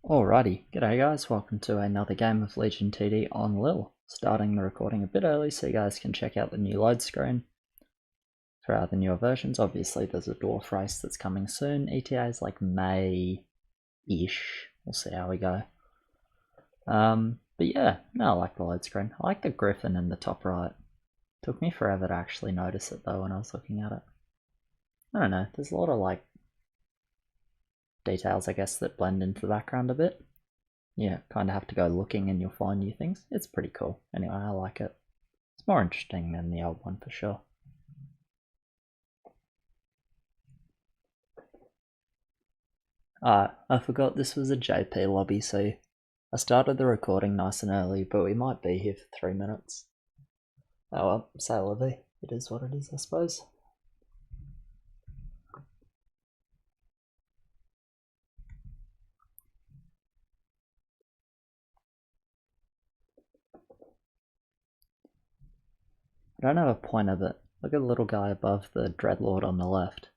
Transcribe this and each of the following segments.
Alrighty, g'day guys, welcome to another game of Legion TD on LIHL. Starting the recording a bit early so you guys can check out the new load screen for the newer versions. Obviously there's a dwarf race that's coming soon. ETA is like May-ish, we'll see how we go. But yeah, no, I like the load screen. I like the griffin in the top right. Took me forever to actually notice it though when I was looking at it. I don't know, there's a lot of like details I guess that blend into the background a bit. Yeah, kind of have to go looking and you'll find new things. It's pretty cool. Anyway, I like it. It's more interesting than the old one for sure. I forgot this was a JP lobby, so I started the recording nice and early, but we might be here for 3 minutes. Oh well, say la vie. It is what it is, I suppose. I don't have a pointer, but look at the little guy above the Dreadlord on the left.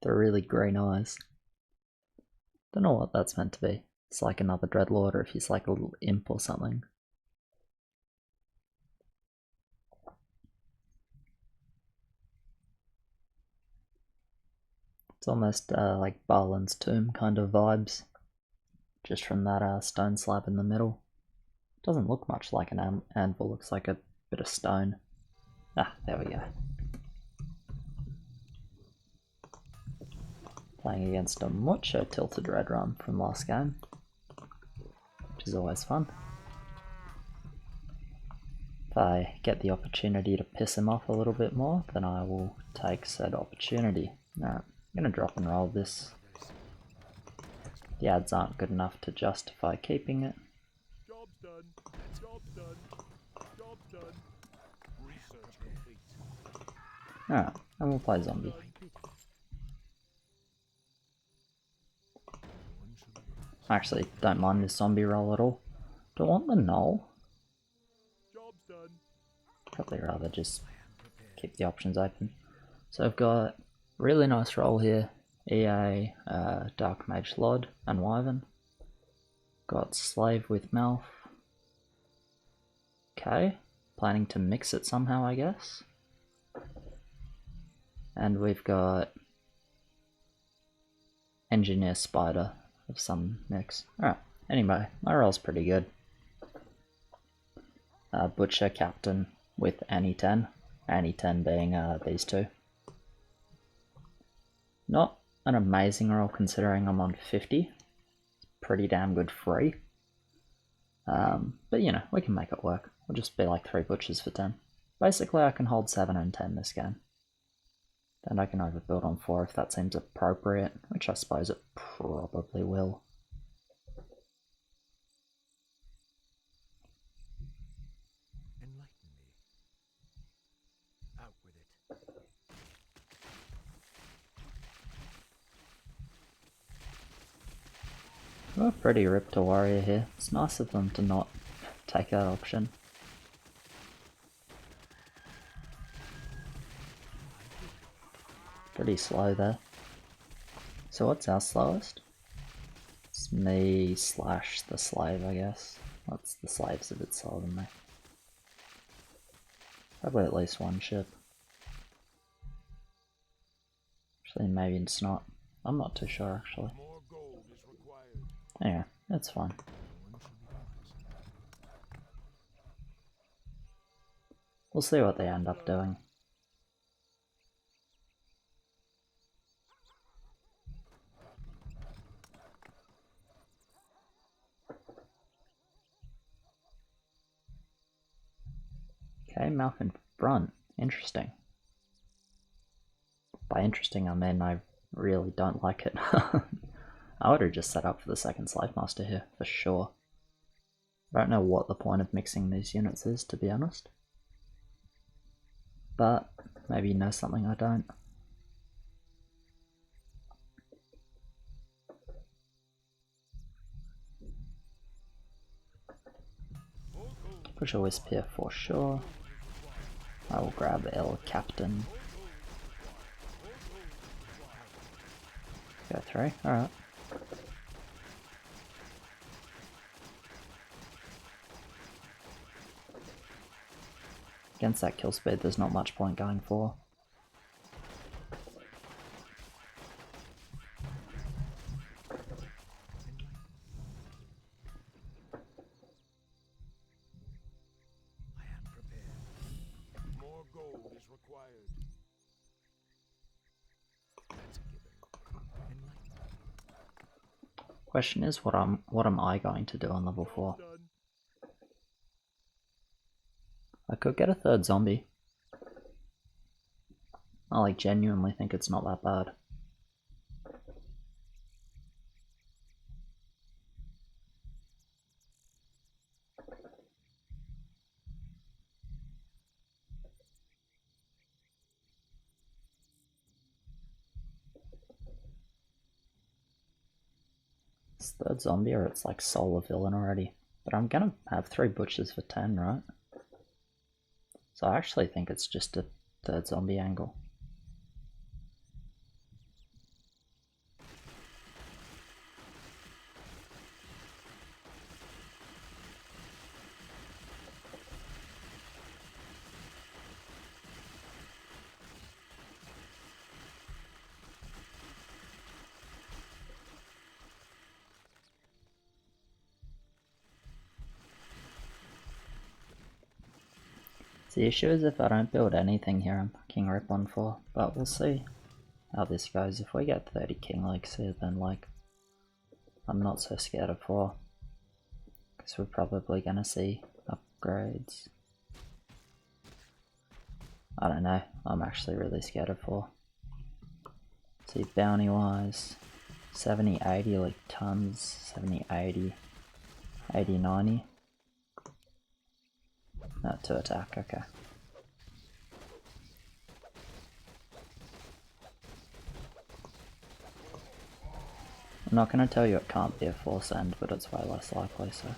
The really green eyes. Don't know what that's meant to be. It's like another Dreadlord, or if he's like a little imp or something. It's almost like Balin's tomb kind of vibes, just from that stone slab in the middle. Doesn't look much like an anvil, looks like a bit of stone. Ah, there we go. Playing against a mucho tilted red rum from last game, which is always fun. If I get the opportunity to piss him off a little bit more, then I will take said opportunity. Alright, I'm going to drop and roll this. The ads aren't good enough to justify keeping it. Job's done. Job's done. Job's done. Research complete. Alright, and we'll play zombie. I actually don't mind this zombie roll at all. Do I want the null? Job's done. Probably rather just keep the options open. So I've got really nice roll here. EA, Dark Mage Lod, and Wyvern. Got Slave with Mouth. Okay, planning to mix it somehow, I guess. And we've got Engineer Spider of some mix. Alright, anyway, my roll's pretty good. Butcher Captain with Annie 10. Annie 10 being these two. Not an amazing roll considering I'm on 50. Pretty damn good free. But you know, we can make it work. We'll just be like 3 butchers for 10. Basically I can hold 7 and 10 this game. And I can overbuild on 4 if that seems appropriate, which I suppose it probably will. Enlighten me. Out with it. We're pretty ripped to warrior here. It's nice of them to not take that option. Pretty slow there. So what's our slowest? It's me slash the slave, I guess. What's the slave's a bit slower than me. Probably at least 1 ship. Actually, maybe it's not. I'm not too sure actually. More gold is required. Anyway, that's fine. We'll see what they end up doing. Okay, mouth in front. Interesting. By interesting I mean I really don't like it. I would have just set up for the second Slave Master here, for sure. I don't know what the point of mixing these units is, to be honest. But maybe you know something I don't. Push a Wisp here for sure. I will grab L Captain. Go through, alright. Against that kill speed, there's not much point going for. I am prepared. More gold is required. That's a given. Enlighten. Question is, what am I going to do on level 4? Done. I could get a third zombie. I like genuinely think it's not that bad. It's third zombie or it's like solar villain already. But I'm gonna have 3 butchers for 10, right? So I actually think it's just a third zombie angle. The issue is if I don't build anything here, I'm fucking rip on 4, but we'll see how this goes. If we get 30 king legs here, then like, I'm not so scared of 4. Because we're probably gonna see upgrades. I don't know, I'm actually really scared of 4. See, bounty wise, 70, 80, like tons, 70, 80, 80, 90. No, to attack, okay. I'm not going to tell you it can't be a force end, but it's way less likely, so.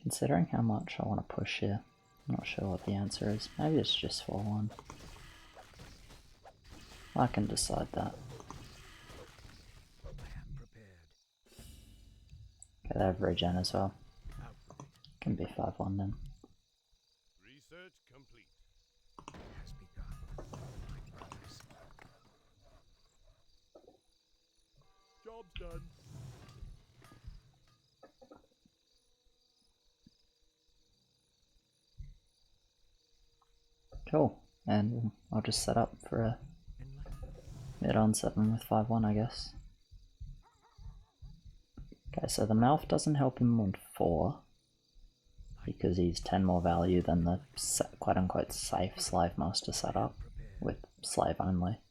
Considering how much I want to push here, I'm not sure what the answer is. Maybe it's just 4-1. I can decide that. I am prepared. Okay, they have regen as well. Can be 5-1 then. Research complete. Has begun. My brothers. Job's done. Cool, and I'll just set up for a mid on 7 with 5-1, I guess. Okay, so the mouth doesn't help him on 4 because he's 10 more value than the quote-unquote safe slave master setup with slave only.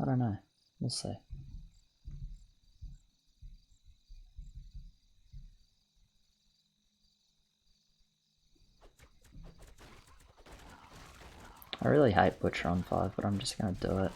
I don't know, we'll see. I really hate Butcher on 5, but I'm just gonna do it.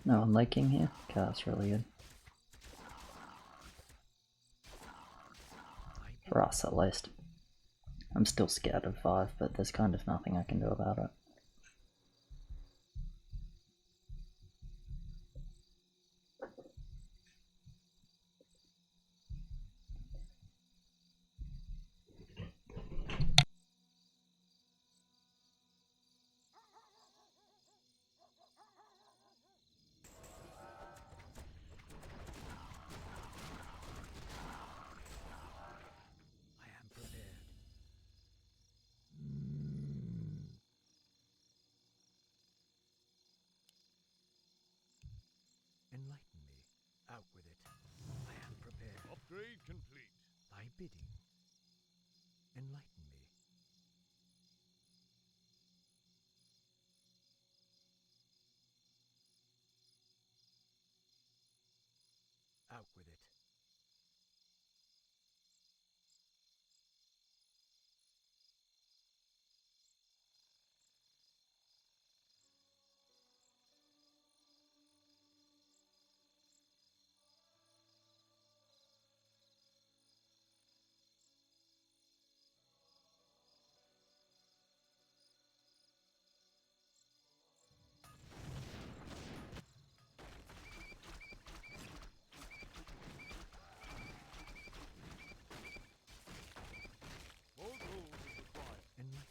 No one leaking here? Okay, that's really good. For us, at least. I'm still scared of 5, but there's kind of nothing I can do about it. I am prepared. Enlighten me. Out with it. I am prepared. Upgrade complete. Thy bidding. Out with it. More gold is required. Enlighten.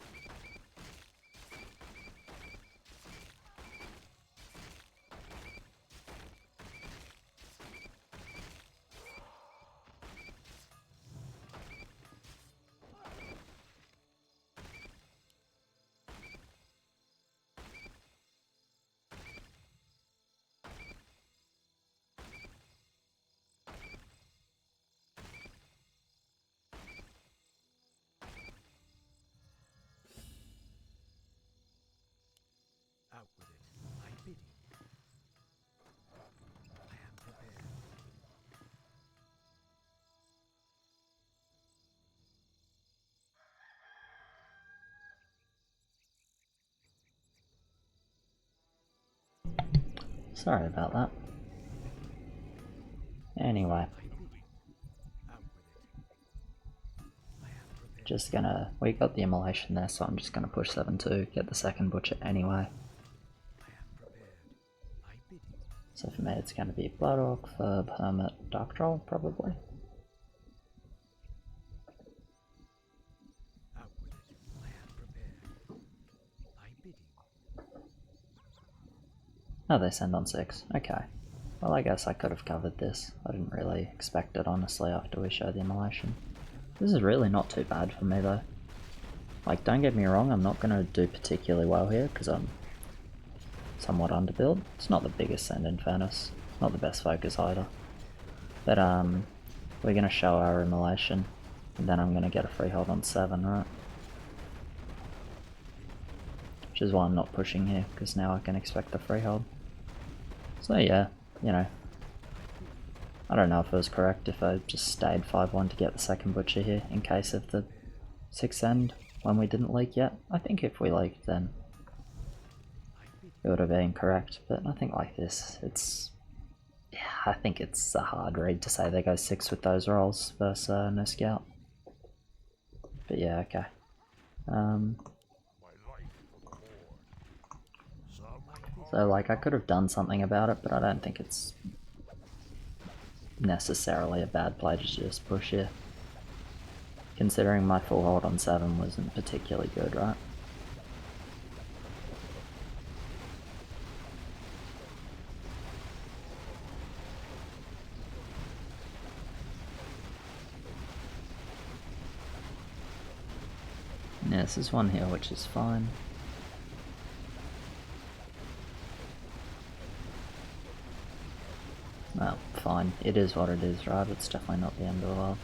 Out with it. I bid you. I am prepared. Sorry about that. Anyway, I bid you. Out with it. I am prepared. just gonna, we got the immolation there, so I'm just gonna push 7-2, get the second butcher anyway. I am prepared. I bid you. So for me it's gonna be Blood Orc, Verb, Hermit, Dark Troll probably. Out with it. I am prepared. I bid you. Oh, they send on 6. Okay. Well, I guess I could have covered this. I didn't really expect it, honestly, after we showed the immolation. This is really not too bad for me, though. Like, don't get me wrong, I'm not going to do particularly well here, because I'm somewhat underbuilt. It's not the biggest send, in fairness. Not the best focus either. But, we're going to show our immolation, and then I'm going to get a freehold on 7, right? Which is why I'm not pushing here, because now I can expect the freehold. So yeah, you know, I don't know if it was correct if I just stayed 5-1 to get the second butcher here in case of the 6th end when we didn't leak yet. I think if we leaked then it would have been correct, but I think like this, it's, yeah, I think it's a hard read to say they go 6 with those rolls versus no scout. But yeah, okay. So like I could have done something about it, but I don't think it's necessarily a bad play to just push here. Considering my full hold on 7 wasn't particularly good, right? Yeah, this is one here which is fine. Well, fine. It is what it is, right? It's definitely not the end of the world.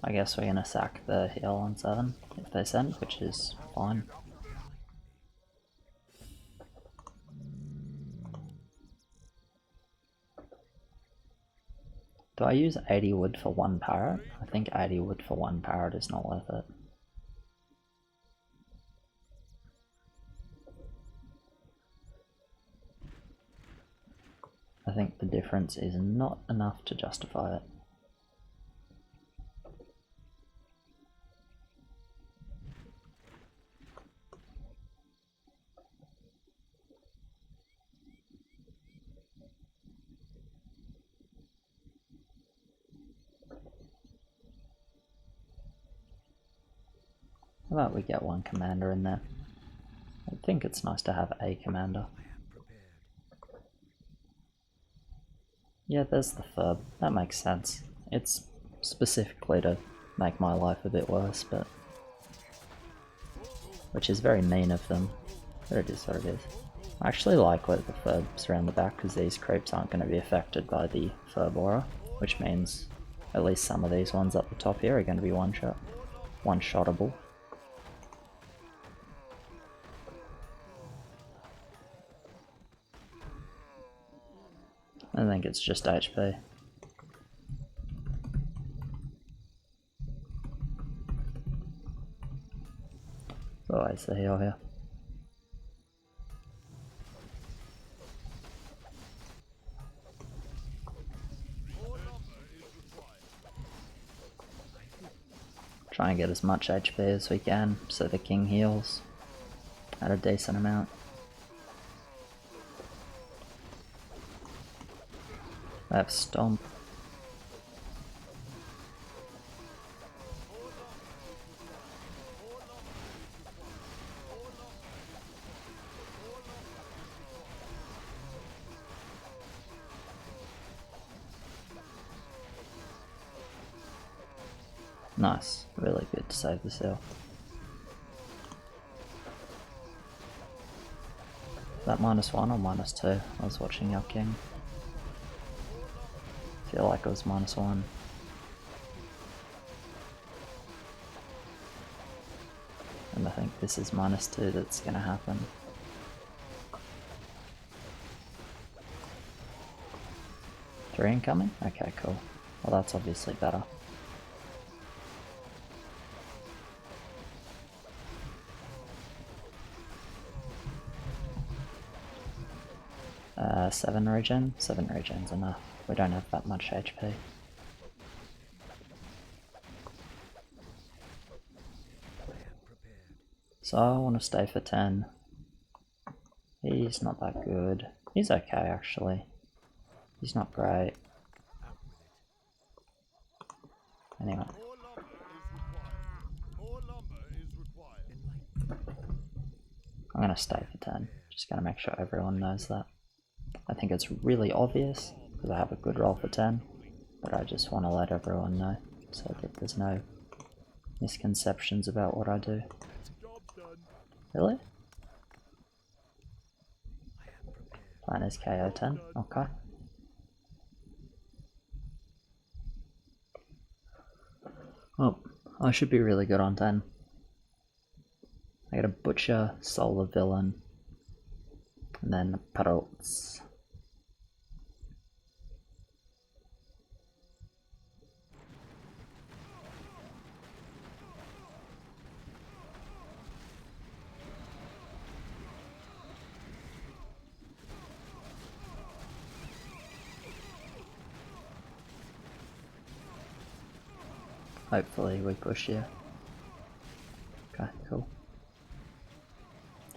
I guess we're gonna sack the heal on 7 if they send, which is fine. Do I use 80 wood for 1 parrot? I think 80 wood for 1 parrot is not worth it. I think the difference is not enough to justify it. How about we get one commander in there? I think it's nice to have a commander. Yeah, there's the Furb. That makes sense. It's specifically to make my life a bit worse, but... which is very mean of them. But it is what it is. I actually like where the Furb's around the back, because these creeps aren't going to be affected by the Furb aura, which means at least some of these ones up the top here are going to be one-shottable. I think it's just HP. There's always the heal here. Try and get as much HP as we can so the king heals at a decent amount. They have Stomp. Nice, really good to save the seal. Is that -1 or -2? I was watching our king. I feel like it was -1. And I think this is -2 that's gonna happen. Three incoming? Okay, cool. Well, that's obviously better. Seven regen? 7 regen's enough. We don't have that much HP. So I want to stay for 10. He's not that good. He's okay actually. He's not great. Anyway. I'm gonna stay for 10. Just gonna make sure everyone knows that. I think it's really obvious because I have a good roll for 10, but I just want to let everyone know so that there's no misconceptions about what I do. Really? Plan is KO 10, okay. Oh, I should be really good on 10. I get a Butcher, Solar Villain, and then Parrots. Hopefully we push here. Okay, cool.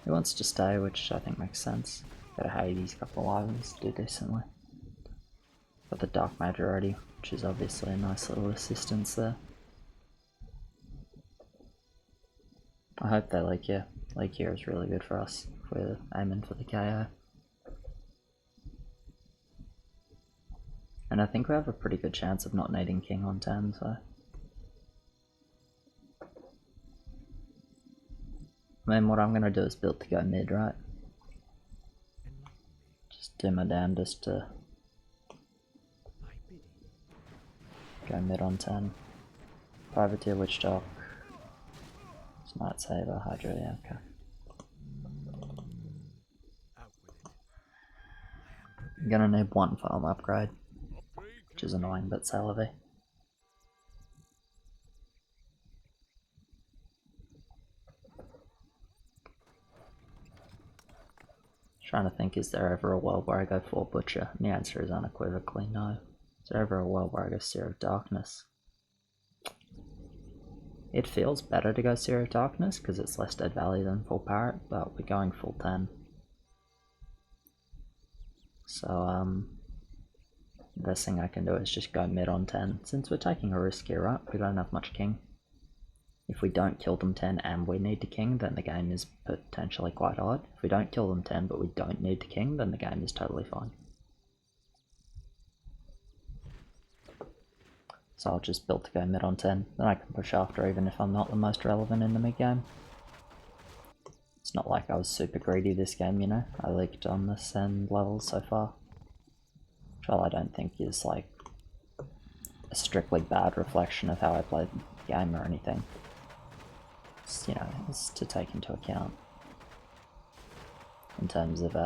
He wants to stay, which I think makes sense. Got a Hades, couple items, do decently. Got the Dark Mage already, which is obviously a nice little assistance there. I hope they Lake here. Lake here is really good for us if we're aiming for the KO. And I think we have a pretty good chance of not needing king on 10, so... I mean, what I'm going to do is build to go mid, right? Just do my damnedest to go mid on 10. Privateer, Witch Dock, Smart Saber, Hydra, yeah, okay. I'm going to need one farm upgrade, which is annoying but salivy. Trying to think, is there ever a world where I go for Butcher? And the answer is unequivocally no. Is there ever a world where I go Seer of Darkness? It feels better to go Seer of Darkness because it's less dead value than full parrot, but we're going full 10. So the best thing I can do is just go mid on 10. Since we're taking a risk here, right? We don't have much king. If we don't kill them 10 and we need to king, then the game is potentially quite hard. If we don't kill them 10 but we don't need to king, then the game is totally fine. So I'll just build to go mid on 10, then I can push after even if I'm not the most relevant in the mid game. It's not like I was super greedy this game, you know, I leaked on the send level so far. Which I don't think is like a strictly bad reflection of how I played the game or anything. It's, you know, it's to take into account in terms of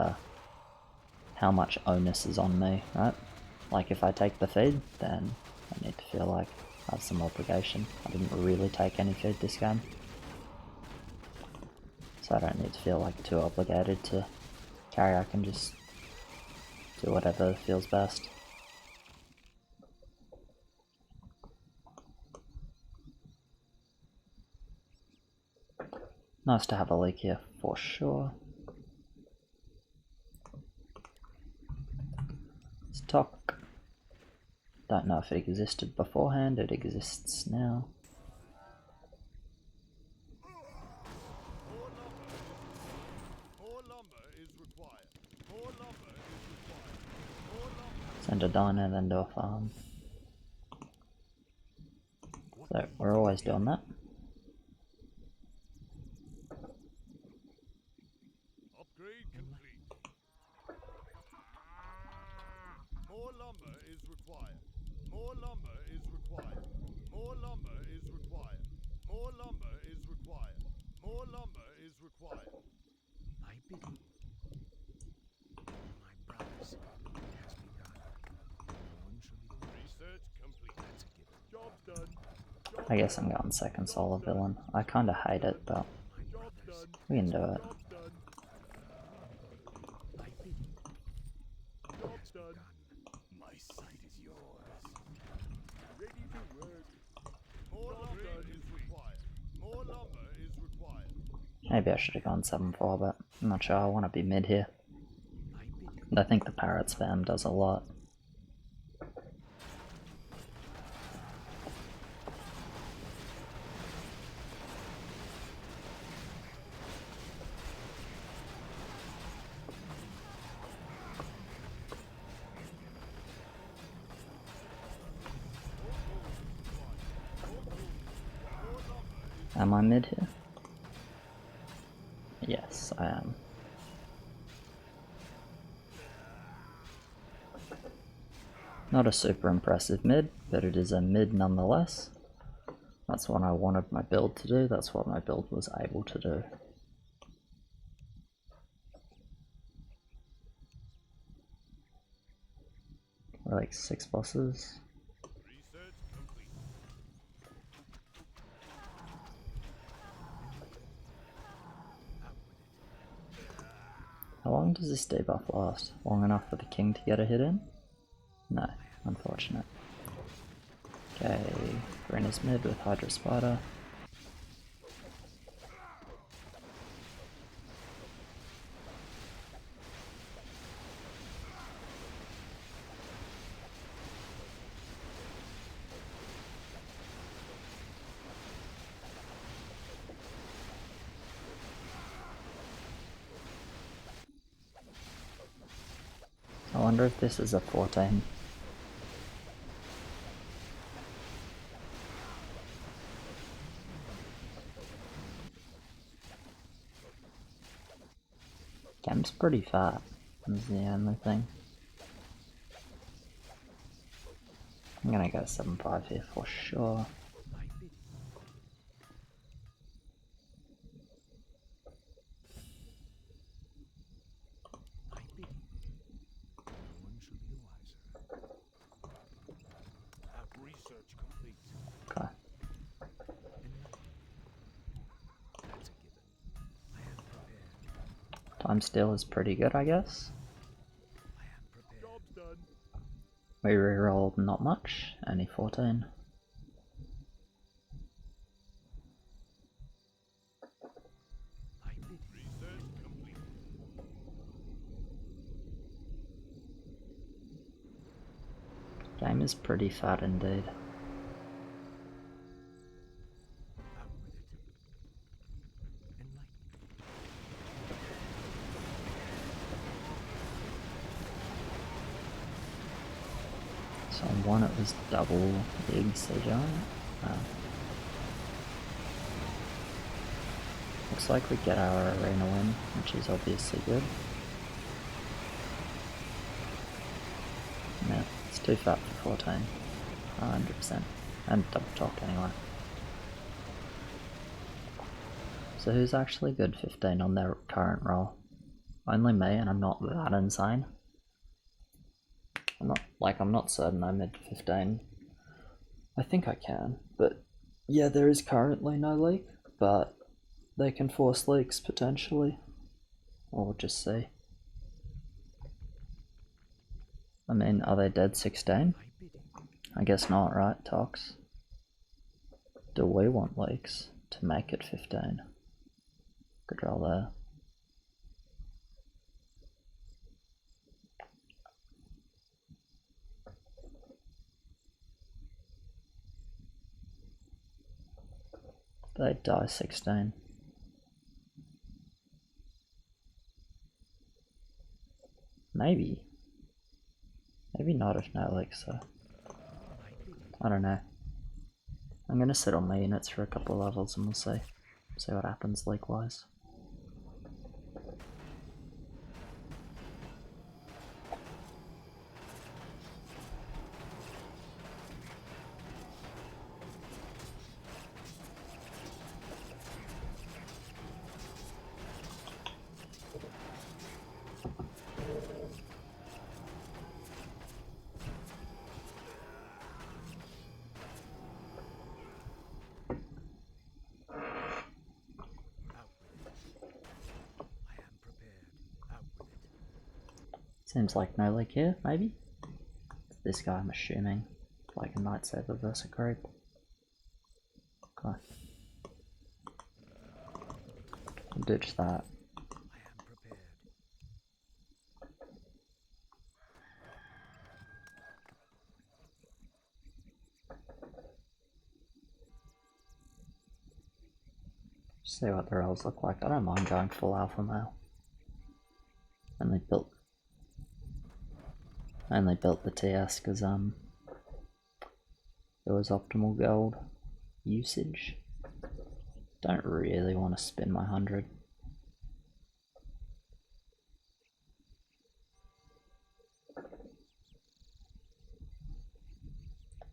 how much onus is on me, right? Like if I take the feed, then I need to feel like I have some obligation. I didn't really take any feed this game, so I don't need to feel like too obligated to carry. I can just do whatever feels best. Nice to have a leak here for sure. Let's talk. Don't know if it existed beforehand, it exists now. Send a diner, then do a farm. So we're always doing that. Upgrade complete. More lumber is required. More lumber is required. More lumber is required. More lumber is required. More lumber is required. My bidding. My brothers, it has begun. One shall be research complete. That's a given. Job's done. I guess I'm going second solo villain. I kinda hate it, but we can do it. Job's done. My sight is yours. Ready to work. More lumber is required. More lumber is required. Maybe I should have gone 7-4, but I'm not sure. I want to be mid here. And I think the parrot spam does a lot. Am I mid here? Yes, I am. Not a super impressive mid, but it is a mid nonetheless. That's what I wanted my build to do, that's what my build was able to do. We're like 6 bosses. Research complete. How long does this debuff last? Long enough for the king to get a hit in? No, unfortunate. Okay, Green is mid with Hydra Spider. I wonder if this is a 14. Game's pretty fat, is the only thing. I'm gonna go 7-5 here for sure. One shall be the wiser. Research complete. Okay. That's a given. I am prepared. Time steal is pretty good, I guess. I am prepared. Job's done. We rerolled not much, only 14. My bid. Research complete. Game is pretty fat indeed. Out with it. So on one it was double big siege on it. Looks like we get our arena win, which is obviously good. Yeah, it's too fat for 14. 100%. And double topped anyway. So who's actually good 15 on their current roll? Only me, and I'm not that insane. I'm not certain I mid 15. I think I can, but yeah, there is currently no leak, but they can force leaks potentially. Or we'll just see. I mean, are they dead 16? I guess not, right, Tox? Do we want leaks to make it 15? Good roll there. They die 16. Maybe. Maybe not if no leaks though. I don't know. I'm gonna sit on my units for a couple of levels and we'll see. See what happens leak wise. Seems like no leak here, maybe? It's this guy, I'm assuming. Like a Night Saber versus a creep. Okay. I'll ditch that. See what the rolls look like. I don't mind going full alpha male. Only built the TS because there was optimal gold usage. Don't really want to spin my 100.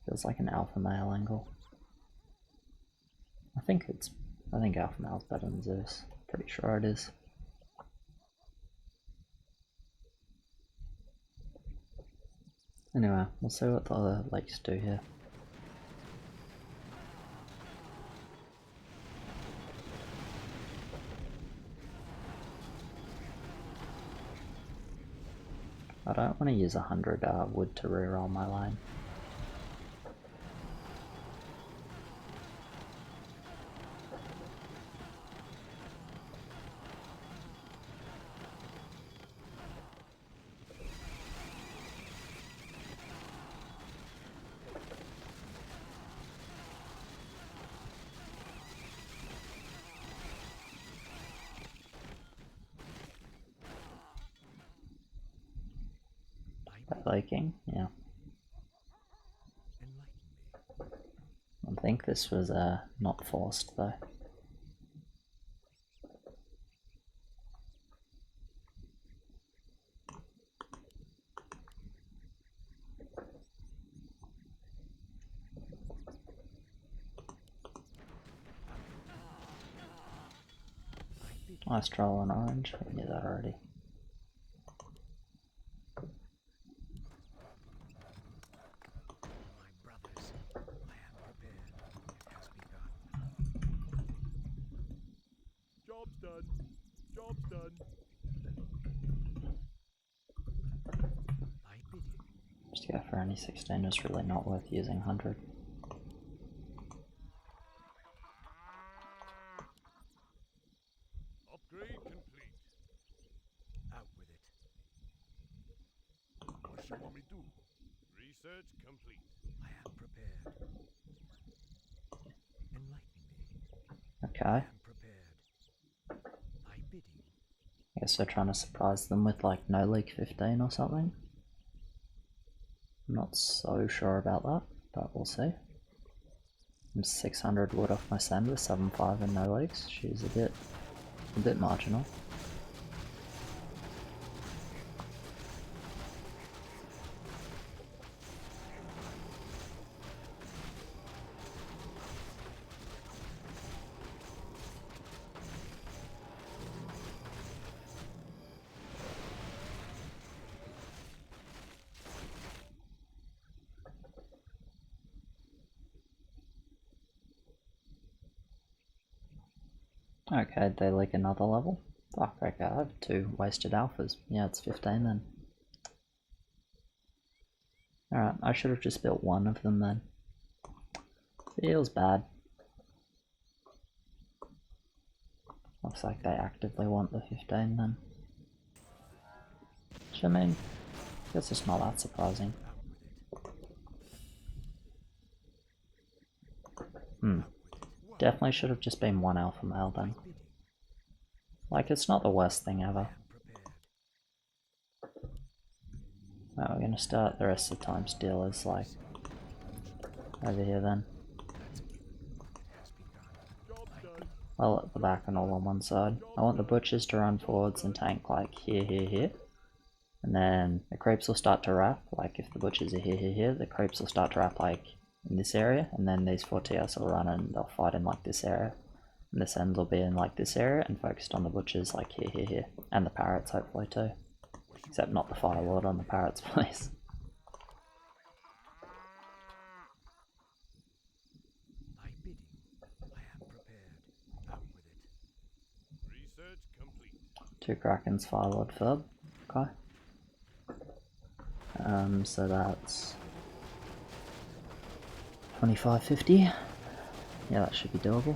Feels like an alpha male angle. I think alpha male's better than Zeus. Pretty sure it is. Anyway, we'll see what the other lakes do here. I don't want to use 100 wood to reroll my line. Laking, yeah. I think this was not forced though. Nice troll on orange, we knew that already. Job's done. Job's done. Just go for any 16 is really not worth using 100. Upgrade complete. Out with it. What you want me to do? Research complete. I am prepared. Enlighten me. Okay. I am prepared. I bid you. I guess they're trying to surprise them with like no leak 15 or something. I'm not so sure about that, but we'll see. I'm 600 wood off my send with 7.5 and no leaks. She's a bit marginal. Okay, they leak another level. Fuck, okay, I have 2 wasted alphas. Yeah, it's 15 then. Alright, I should have just built 1 of them then. Feels bad. Looks like they actively want the 15 then. Which I mean, I guess it's not that surprising. Definitely should have just been 1 alpha male then. Like, it's not the worst thing ever. Right, we're gonna start the rest of the time stealers, like, over here then. Well, at the back and all on one side. I want the butchers to run forwards and tank, like, here. And then the creeps will start to wrap, like, if the butchers are here, the creeps will start to wrap, like, in this area. And then these 4 TS will run and they'll fight in, like, this area. And this end will be in, like, this area and focused on the butchers, like, here. And the parrots, hopefully, too. Except not the firelord on the parrots, please. Research complete. 2 Krakens, firelord, furb. Okay. So that's 2550. Yeah, that should be doable.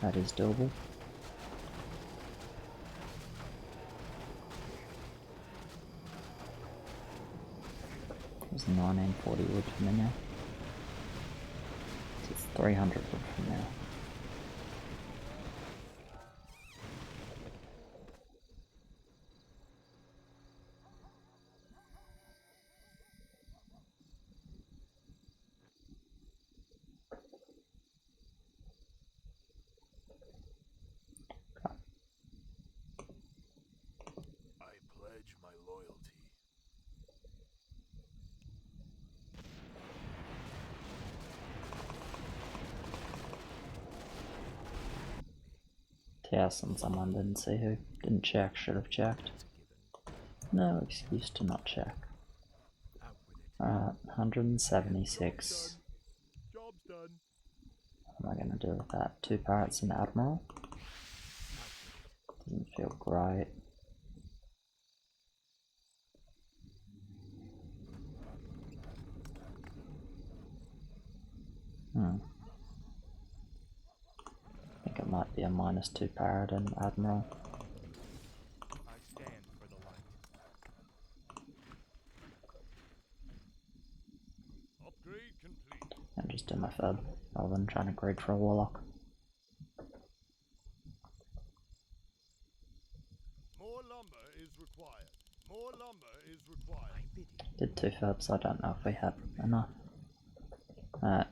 That is doable. It was 1940 wood from in there. So it's 300 wood from there. I pledge my loyalty. TS and someone didn't see who. Didn't check, should have checked. No excuse to not check. Alright, 176. Job's done. What am I gonna do with that? 2 parrots and admiral? Doesn't feel great. I think it might be a -2 parrot and admiral. I stand for the light. Upgrade complete. And just do my furb, rather than trying to grade for a warlock. More lumber is required. More lumber is required. Did 2 furbs, I don't know if we had enough.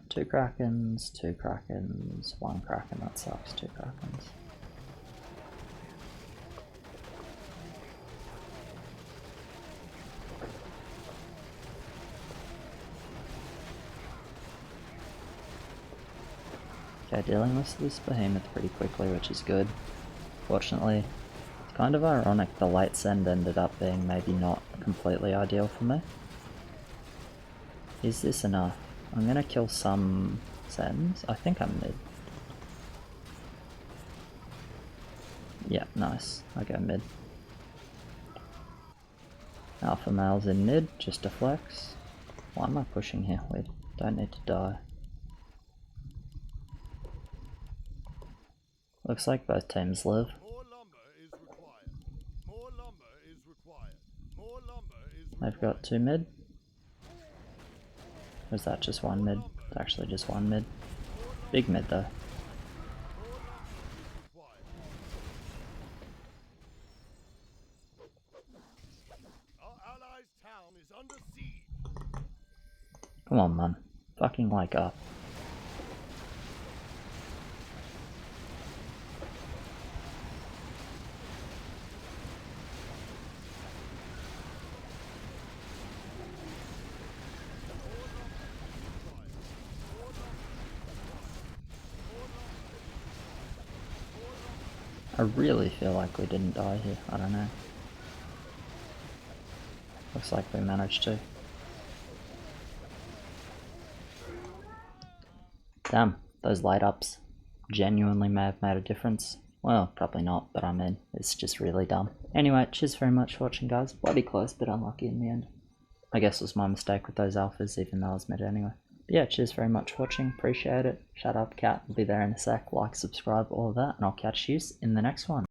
2 krakens, 2 krakens, 1 kraken, that sucks, 2 krakens. Okay, dealing with this behemoth pretty quickly, which is good. Fortunately, it's kind of ironic the late send ended up being maybe not completely ideal for me. Is this enough? I'm gonna kill some sends. I think I'm mid. Yeah, nice. I go mid. Alpha male's in mid, just a flex. Why am I pushing here? We don't need to die. Looks like both teams live. More lumber is required. More lumber is required. More lumber is required. They've got 2 mid. Or is that just 1 mid? It's actually just 1 mid. Big mid though. Our allies' town is under siege. Come on, man. Fucking wake up. I really feel like we didn't die here. I don't know. Looks like we managed to. Damn, those light ups genuinely may have made a difference. Well, probably not, but I mean, it's just really dumb. Anyway, cheers very much for watching, guys. Bloody close, but unlucky in the end. I guess it was my mistake with those alphas, even though I was mid anyway. But yeah, cheers very much for watching. Appreciate it. Shut up, cat. I'll be there in a sec. Like, subscribe, all of that, and I'll catch you in the next one.